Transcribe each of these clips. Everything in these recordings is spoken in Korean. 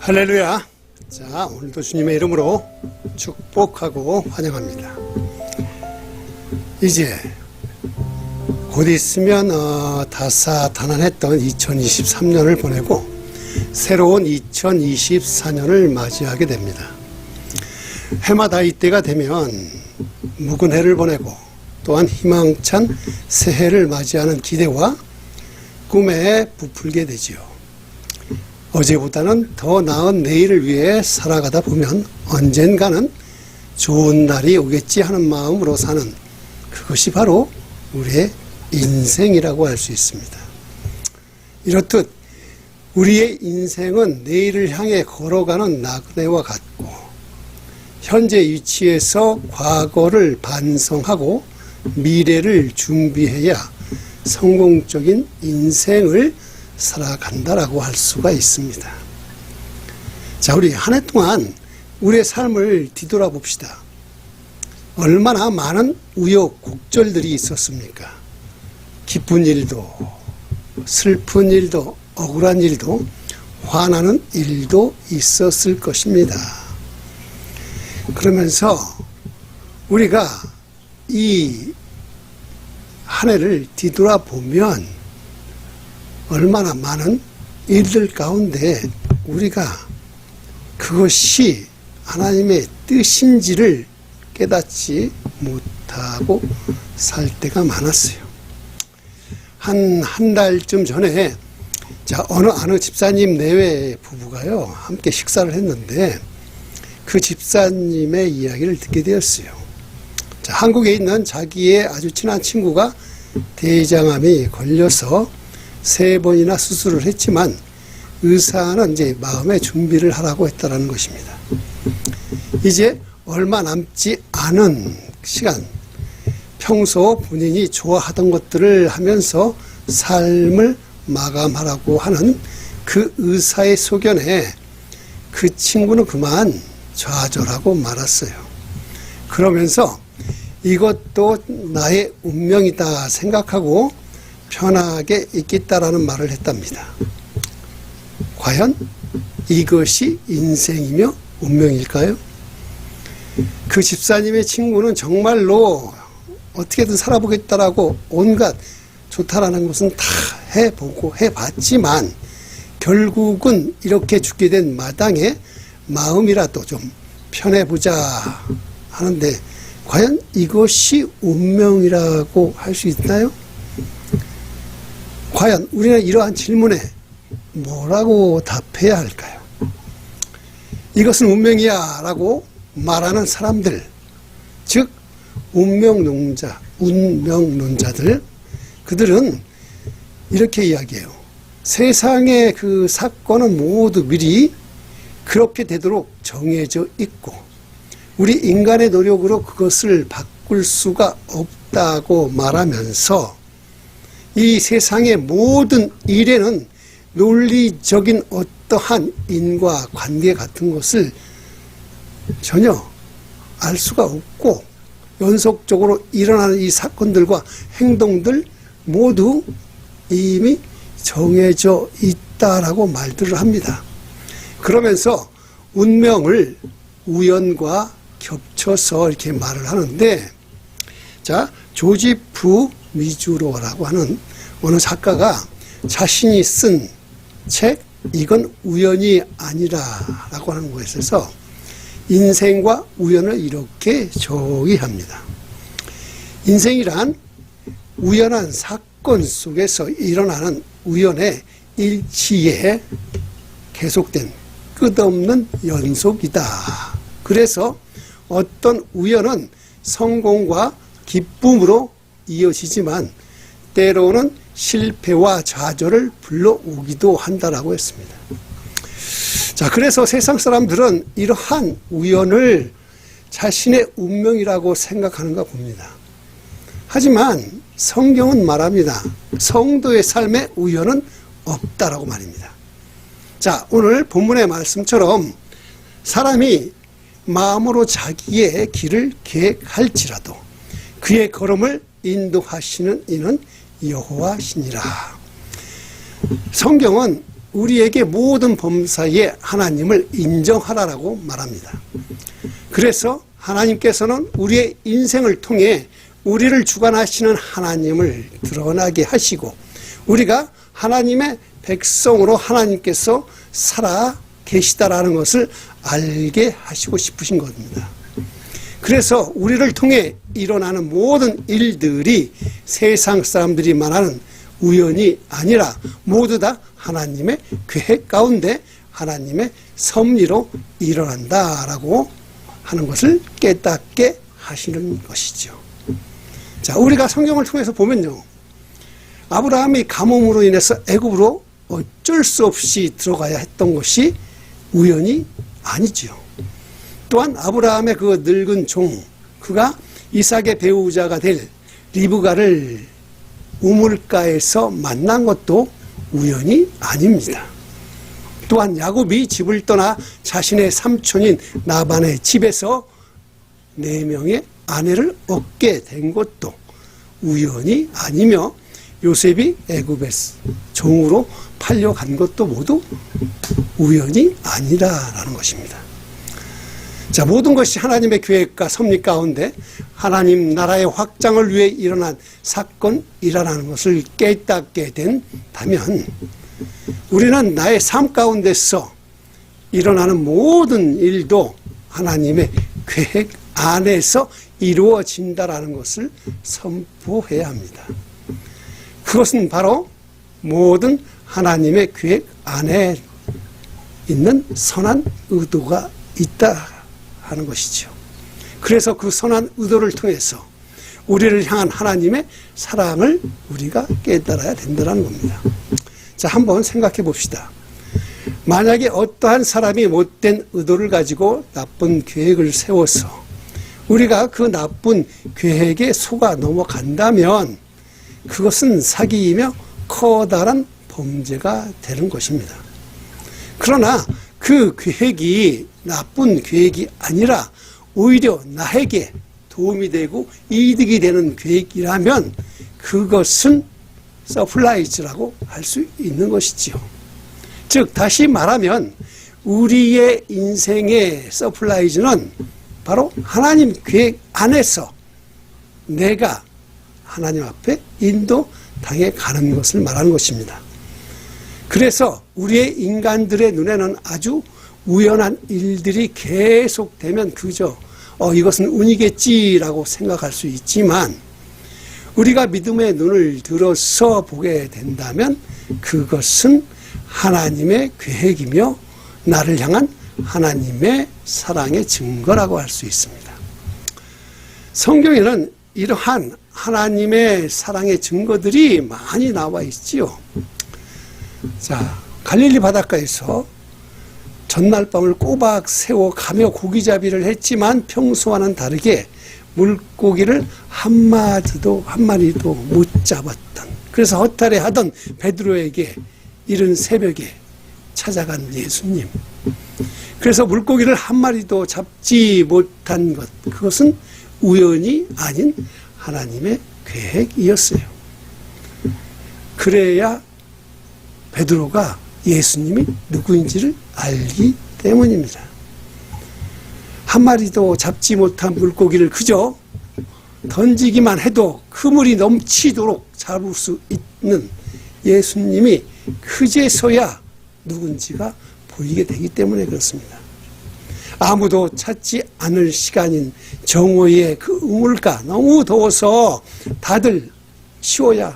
할렐루야. 자, 오늘도 주님의 이름으로 축복하고 환영합니다. 이제 곧 있으면 다사다난했던 2023년을 보내고 새로운 2024년을 맞이하게 됩니다. 해마다 이때가 되면 묵은 해를 보내고 또한 희망찬 새해를 맞이하는 기대와 꿈에 부풀게 되지요. 어제보다는 더 나은 내일을 위해 살아가다 보면 언젠가는 좋은 날이 오겠지 하는 마음으로 사는 그것이 바로 우리의 인생이라고 할 수 있습니다. 이렇듯 우리의 인생은 내일을 향해 걸어가는 나그네와 같고 현재 위치에서 과거를 반성하고 미래를 준비해야 성공적인 인생을 살아간다라고 할 수가 있습니다. 자, 우리 한 해 동안 우리의 삶을 뒤돌아봅시다. 얼마나 많은 우여곡절들이 있었습니까? 기쁜 일도, 슬픈 일도, 억울한 일도, 화나는 일도 있었을 것입니다. 그러면서 우리가 이 한 해를 뒤돌아보면 얼마나 많은 일들 가운데 우리가 그것이 하나님의 뜻인지를 깨닫지 못하고 살 때가 많았어요. 한 달쯤 전에 어느 집사님 내외 부부가요 함께 식사를 했는데 그 집사님의 이야기를 듣게 되었어요. 한국에 있는 자기의 아주 친한 친구가 대장암이 걸려서 3번이나 수술을 했지만 의사는 이제 마음의 준비를 하라고 했다라는 것입니다. 이제 얼마 남지 않은 시간, 평소 본인이 좋아하던 것들을 하면서 삶을 마감하라고 하는 그 의사의 소견에 그 친구는 그만 좌절하고 말았어요. 그러면서 이것도 나의 운명이다 생각하고 편하게 있겠다라는 말을 했답니다. 과연 이것이 인생이며 운명일까요? 그 집사님의 친구는 정말로 어떻게든 살아보겠다라고 온갖 좋다라는 것은 다 해보고 해봤지만 결국은 이렇게 죽게 된 마당에 마음이라도 좀 편해보자 하는데 과연 이것이 운명이라고 할 수 있나요? 과연 우리는 이러한 질문에 뭐라고 답해야 할까요? 이것은 운명이야 라고 말하는 사람들, 즉 운명론자들, 그들은 이렇게 이야기해요. 세상의 그 사건은 모두 미리 그렇게 되도록 정해져 있고 우리 인간의 노력으로 그것을 바꿀 수가 없다고 말하면서 이 세상의 모든 일에는 논리적인 어떠한 인과관계 같은 것을 전혀 알 수가 없고 연속적으로 일어나는 이 사건들과 행동들 모두 이미 정해져 있다라고 말들을 합니다. 그러면서 운명을 우연과 겹쳐서 이렇게 말을 하는데 조지프 미주로라고 하는 어느 작가가 자신이 쓴 책 이건 우연이 아니라 라고 하는 것에서 인생과 우연을 이렇게 정의합니다. 인생이란 우연한 사건 속에서 일어나는 우연의 일치에 계속된 끝없는 연속이다. 그래서 어떤 우연은 성공과 기쁨으로 이어지지만 때로는 실패와 좌절을 불러오기도 한다라고 했습니다. 그래서 세상 사람들은 이러한 우연을 자신의 운명이라고 생각하는가 봅니다. 하지만 성경은 말합니다. 성도의 삶에 우연은 없다라고 말입니다. 오늘 본문의 말씀처럼 사람이 마음으로 자기의 길을 계획할지라도 그의 걸음을 인도하시는 이는 여호와시니라. 성경은 우리에게 모든 범사에 하나님을 인정하라라고 말합니다. 그래서 하나님께서는 우리의 인생을 통해 우리를 주관하시는 하나님을 드러나게 하시고 우리가 하나님의 백성으로 하나님께서 살아 계시다라는 것을 알게 하시고 싶으신 겁니다. 그래서 우리를 통해 일어나는 모든 일들이 세상 사람들이 말하는 우연이 아니라 모두 다 하나님의 계획 가운데 하나님의 섭리로 일어난다라고 하는 것을 깨닫게 하시는 것이죠. 자, 우리가 성경을 통해서 보면요, 아브라함이 가뭄으로 인해서 애굽으로 어쩔 수 없이 들어가야 했던 것이 우연이 아니지요. 또한 아브라함의 그 늙은 종, 그가 이삭의 배우자가 될 리브가를 우물가에서 만난 것도 우연이 아닙니다. 또한 야곱이 집을 떠나 자신의 삼촌인 라반의 집에서 4명의 아내를 얻게 된 것도 우연이 아니며 요셉이 애굽의 종으로 팔려간 것도 모두 우연이 아니라라는 것입니다. 자, 모든 것이 하나님의 계획과 섭리 가운데 하나님 나라의 확장을 위해 일어난 사건이라는 것을 깨닫게 된다면 우리는 나의 삶 가운데서 일어나는 모든 일도 하나님의 계획 안에서 이루어진다라는 것을 선포해야 합니다. 그것은 바로 모든 하나님의 계획 안에 있는 선한 의도가 있다 하는 것이죠. 그래서 그 선한 의도를 통해서 우리를 향한 하나님의 사랑을 우리가 깨달아야 된다는 겁니다. 자, 한번 생각해 봅시다. 만약에 어떠한 사람이 못된 의도를 가지고 나쁜 계획을 세워서 우리가 그 나쁜 계획에 속아 넘어간다면 그것은 사기이며 커다란 범죄가 되는 것입니다. 그러나 그 계획이 나쁜 계획이 아니라 오히려 나에게 도움이 되고 이득이 되는 계획이라면 그것은 서프라이즈라고 할 수 있는 것이지요. 즉 다시 말하면 우리의 인생의 서프라이즈는 바로 하나님 계획 안에서 내가 하나님 앞에 인도당해 가는 것을 말하는 것입니다. 그래서 우리의 인간들의 눈에는 아주 우연한 일들이 계속되면 그저 이것은 운이겠지라고 생각할 수 있지만 우리가 믿음의 눈을 들어서 보게 된다면 그것은 하나님의 계획이며 나를 향한 하나님의 사랑의 증거라고 할 수 있습니다. 성경에는 이러한 하나님의 사랑의 증거들이 많이 나와 있지요. 자, 갈릴리 바닷가에서 전날 밤을 꼬박 새워 가며 고기잡이를 했지만 평소와는 다르게 물고기를 한 마리도 못 잡았던, 그래서 허탈해하던 베드로에게 이른 새벽에 찾아간 예수님. 그래서 물고기를 한 마리도 잡지 못한 것, 그것은 우연이 아닌 하나님의 계획이었어요. 그래야 베드로가 예수님이 누구인지를 알기 때문입니다. 한 마리도 잡지 못한 물고기를 그저 던지기만 해도 그물이 넘치도록 잡을 수 있는 예수님이 그제서야 누군지가 보이게 되기 때문에 그렇습니다. 아무도 찾지 않을 시간인 정오의 그 우물가, 너무 더워서 다들 쉬어야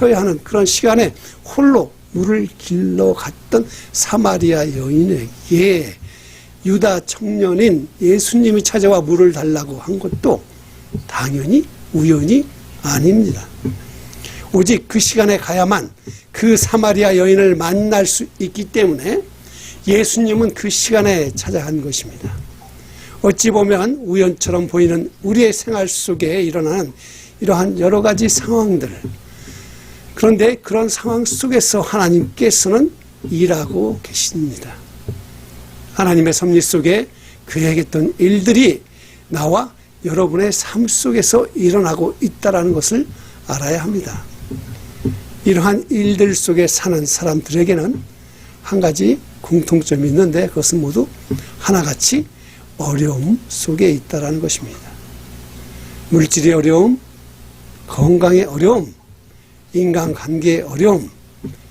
하는 그런 시간에 홀로 물을 길러 갔던 사마리아 여인에게 유다 청년인 예수님이 찾아와 물을 달라고 한 것도 당연히 우연이 아닙니다. 오직 그 시간에 가야만 그 사마리아 여인을 만날 수 있기 때문에 예수님은 그 시간에 찾아간 것입니다. 어찌 보면 우연처럼 보이는 우리의 생활 속에 일어나는 이러한 여러 가지 상황들, 그런데 그런 상황 속에서 하나님께서는 일하고 계십니다. 하나님의 섭리 속에 계획했던 일들이 나와 여러분의 삶 속에서 일어나고 있다는 것을 알아야 합니다. 이러한 일들 속에 사는 사람들에게는 한 가지 공통점이 있는데 그것은 모두 하나같이 어려움 속에 있다라는 것입니다. 물질의 어려움, 건강의 어려움, 인간관계의 어려움,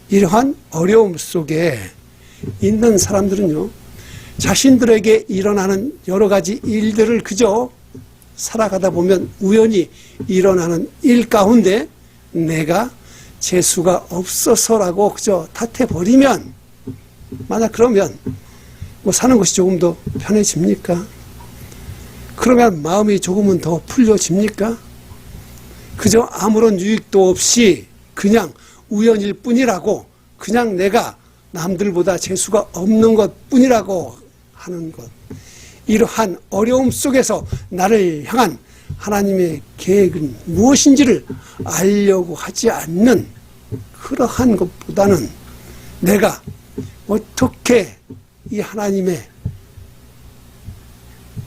이러한 어려움 속에 있는 사람들은요, 자신들에게 일어나는 여러 가지 일들을 그저 살아가다 보면 우연히 일어나는 일 가운데 내가 재수가 없어서라고 그저 탓해버리면, 만약 그러면 뭐 사는 것이 조금 더 편해집니까? 그러면 마음이 조금은 더 풀려집니까? 그저 아무런 유익도 없이 그냥 우연일 뿐이라고, 그냥 내가 남들보다 재수가 없는 것 뿐이라고 하는 것, 이러한 어려움 속에서 나를 향한 하나님의 계획은 무엇인지를 알려고 하지 않는 그러한 것보다는 내가 어떻게 이 하나님의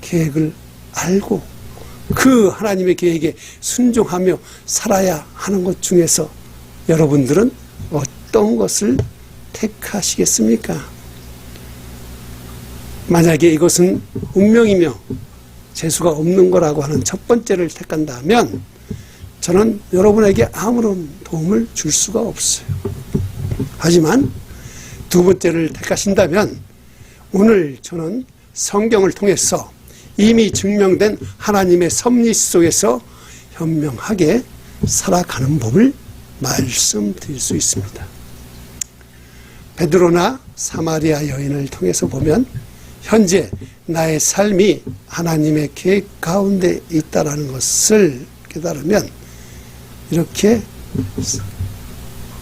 계획을 알고 그 하나님의 계획에 순종하며 살아야 하는 것 중에서 여러분들은 어떤 것을 택하시겠습니까? 만약에 이것은 운명이며 재수가 없는 거라고 하는 첫 번째를 택한다면 저는 여러분에게 아무런 도움을 줄 수가 없어요. 하지만 두 번째를 택하신다면 오늘 저는 성경을 통해서 이미 증명된 하나님의 섭리 속에서 현명하게 살아가는 법을 말씀드릴 수 있습니다. 베드로나 사마리아 여인을 통해서 보면 현재 나의 삶이 하나님의 계획 가운데 있다는 것을 깨달으면 이렇게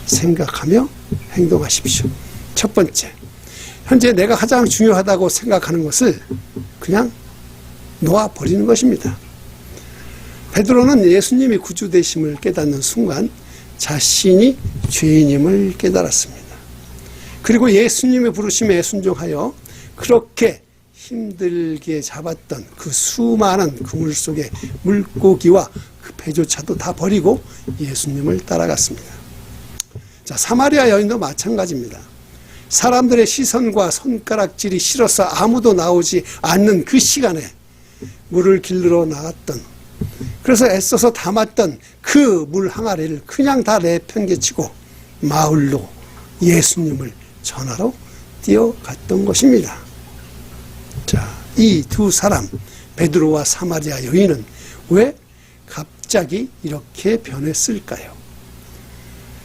생각하며 행동하십시오. 첫 번째, 현재 내가 가장 중요하다고 생각하는 것을 그냥 놓아버리는 것입니다. 베드로는 예수님이 구주되심을 깨닫는 순간 자신이 죄인임을 깨달았습니다. 그리고 예수님의 부르심에 순종하여 그렇게 힘들게 잡았던 그 수많은 그물 속의 물고기와 그 배조차도 다 버리고 예수님을 따라갔습니다. 자, 사마리아 여인도 마찬가지입니다. 사람들의 시선과 손가락질이 싫어서 아무도 나오지 않는 그 시간에 물을 길러 나갔던, 그래서 애써서 담았던 그 물 항아리를 그냥 다 내팽개치고 마을로 예수님을 전하러 뛰어갔던 것입니다. 자, 이 두 사람, 베드로와 사마리아 여인은 왜 갑자기 이렇게 변했을까요?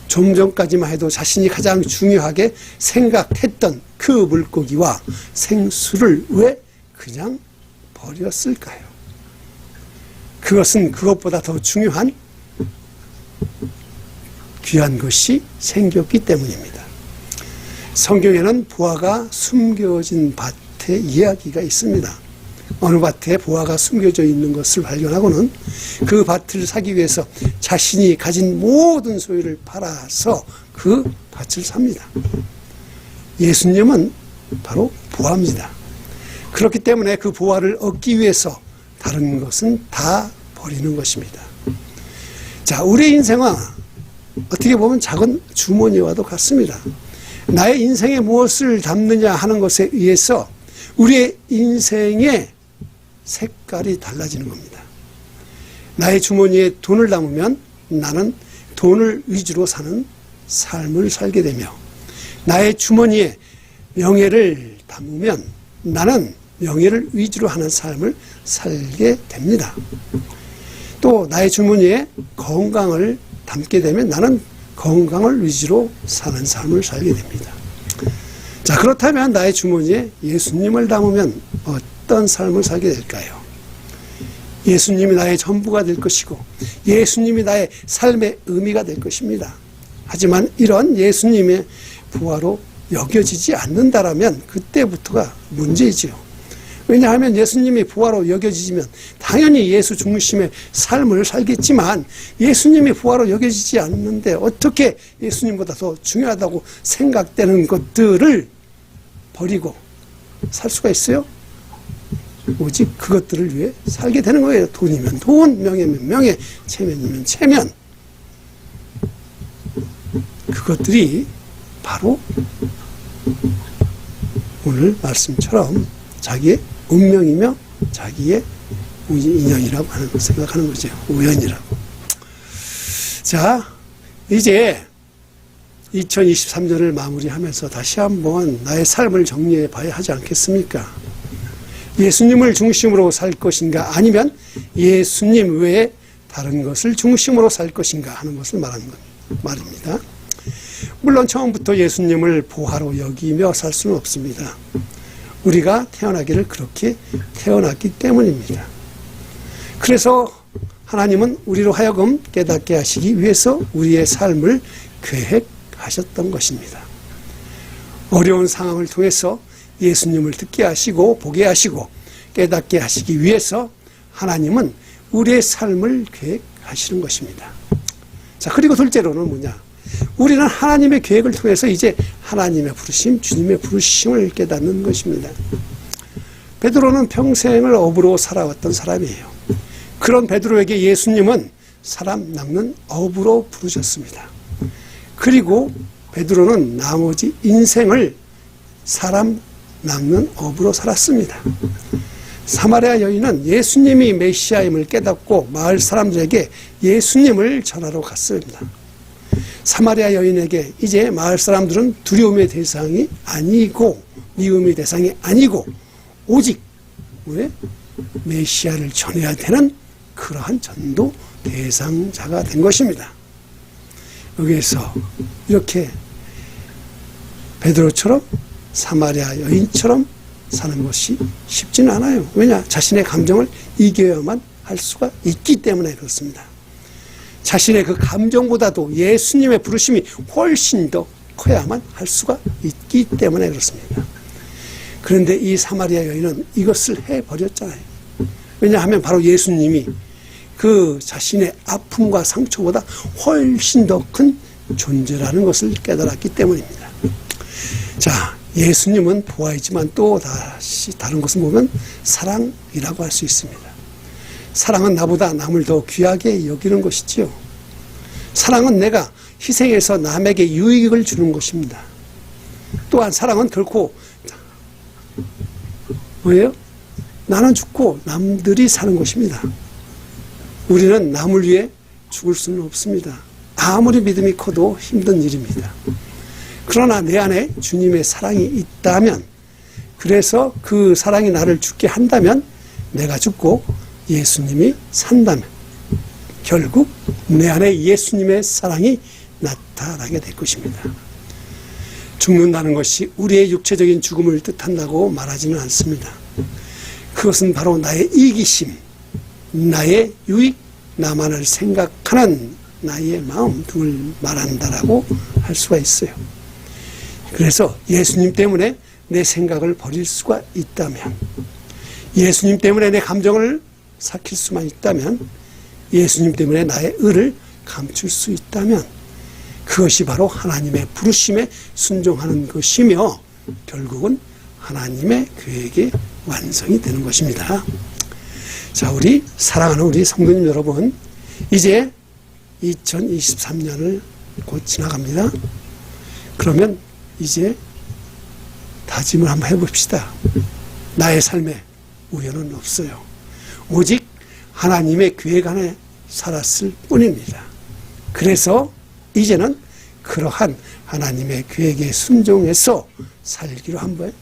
좀 전까지만 해도 자신이 가장 중요하게 생각했던 그 물고기와 생수를 왜 그냥 버렸을까요? 그것은 그것보다 더 중요한 귀한 것이 생겼기 때문입니다. 성경에는 보화가 숨겨진 밭의 이야기가 있습니다. 어느 밭에 보화가 숨겨져 있는 것을 발견하고는 그 밭을 사기 위해서 자신이 가진 모든 소유를 팔아서 그 밭을 삽니다. 예수님은 바로 보화입니다. 그렇기 때문에 그 보화를 얻기 위해서 다른 것은 다 버리는 것입니다. 자, 우리 인생은 어떻게 보면 작은 주머니와도 같습니다. 나의 인생에 무엇을 담느냐 하는 것에 의해서 우리의 인생의 색깔이 달라지는 겁니다. 나의 주머니에 돈을 담으면 나는 돈을 위주로 사는 삶을 살게 되며, 나의 주머니에 명예를 담으면 나는 명예를 위주로 하는 삶을 살게 됩니다. 또 나의 주머니에 건강을 담게 되면 나는 건강을 위주로 사는 삶을 살게 됩니다. 자, 그렇다면 나의 주머니에 예수님을 담으면 어떤 삶을 살게 될까요? 예수님이 나의 전부가 될 것이고 예수님이 나의 삶의 의미가 될 것입니다. 하지만 이런 예수님의 부하로 여겨지지 않는다라면 그때부터가 문제이지요. 왜냐하면 예수님이 부하로 여겨지면 당연히 예수 중심의 삶을 살겠지만 예수님이 부하로 여겨지지 않는데 어떻게 예수님보다 더 중요하다고 생각되는 것들을 버리고 살 수가 있어요? 오직 그것들을 위해 살게 되는 거예요. 돈이면 돈, 명예면 명예, 체면이면 체면. 그것들이 바로 오늘 말씀처럼 자기의 운명이며 자기의 인연이라고 생각하는 거죠. 우연이라고. 자, 이제 2023년을 마무리하면서 다시 한번 나의 삶을 정리해 봐야 하지 않겠습니까? 예수님을 중심으로 살 것인가, 아니면 예수님 외에 다른 것을 중심으로 살 것인가 하는 것을 말입니다. 물론 처음부터 예수님을 보화로 여기며 살 수는 없습니다. 우리가 태어나기를 그렇게 태어났기 때문입니다. 그래서 하나님은 우리로 하여금 깨닫게 하시기 위해서 우리의 삶을 계획하셨던 것입니다. 어려운 상황을 통해서 예수님을 듣게 하시고 보게 하시고 깨닫게 하시기 위해서 하나님은 우리의 삶을 계획하시는 것입니다. 자, 그리고 둘째로는 뭐냐? 우리는 하나님의 계획을 통해서 이제 하나님의 부르심, 주님의 부르심을 깨닫는 것입니다. 베드로는 평생을 어부로 살아왔던 사람이에요. 그런 베드로에게 예수님은 사람 낚는 어부로 부르셨습니다. 그리고 베드로는 나머지 인생을 사람 낚는 어부로 살았습니다. 사마리아 여인은 예수님이 메시아임을 깨닫고 마을 사람들에게 예수님을 전하러 갔습니다. 사마리아 여인에게 이제 마을 사람들은 두려움의 대상이 아니고 미움의 대상이 아니고 오직 왜? 메시아를 전해야 되는 그러한 전도 대상자가 된 것입니다. 여기에서 이렇게 베드로처럼 사마리아 여인처럼 사는 것이 쉽지는 않아요. 왜냐? 자신의 감정을 이겨야만 할 수가 있기 때문에 그렇습니다. 자신의 그 감정보다도 예수님의 부르심이 훨씬 더 커야만 할 수가 있기 때문에 그렇습니다. 그런데 이 사마리아 여인은 이것을 해버렸잖아요. 왜냐하면 바로 예수님이 그 자신의 아픔과 상처보다 훨씬 더 큰 존재라는 것을 깨달았기 때문입니다. 자, 예수님은 보아이지만 또 다시 다른 것을 보면 사랑이라고 할 수 있습니다. 사랑은 나보다 남을 더 귀하게 여기는 것이지요. 사랑은 내가 희생해서 남에게 유익을 주는 것입니다. 또한 사랑은 결코 뭐예요? 나는 죽고 남들이 사는 것입니다. 우리는 남을 위해 죽을 수는 없습니다. 아무리 믿음이 커도 힘든 일입니다. 그러나 내 안에 주님의 사랑이 있다면, 그래서 그 사랑이 나를 죽게 한다면, 내가 죽고 예수님이 산다면 결국 내 안에 예수님의 사랑이 나타나게 될 것입니다. 죽는다는 것이 우리의 육체적인 죽음을 뜻한다고 말하지는 않습니다. 그것은 바로 나의 이기심, 나의 유익, 나만을 생각하는 나의 마음 등을 말한다라고 할 수가 있어요. 그래서 예수님 때문에 내 생각을 버릴 수가 있다면, 예수님 때문에 내 감정을 삭힐 수만 있다면, 예수님 때문에 나의 의를 감출 수 있다면, 그것이 바로 하나님의 부르심에 순종하는 것이며 결국은 하나님의 계획의 완성이 되는 것입니다. 자, 우리 사랑하는 우리 성도님 여러분, 이제 2023년을 곧 지나갑니다. 그러면 이제 다짐을 한번 해봅시다. 나의 삶에 우연은 없어요. 오직 하나님의 계획 안에 살았을 뿐입니다. 그래서 이제는 그러한 하나님의 계획에 순종해서 살기로 한번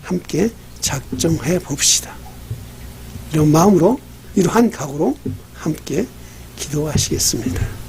함께 작정해 봅시다. 이런 마음으로, 이러한 각오로 함께 기도하시겠습니다.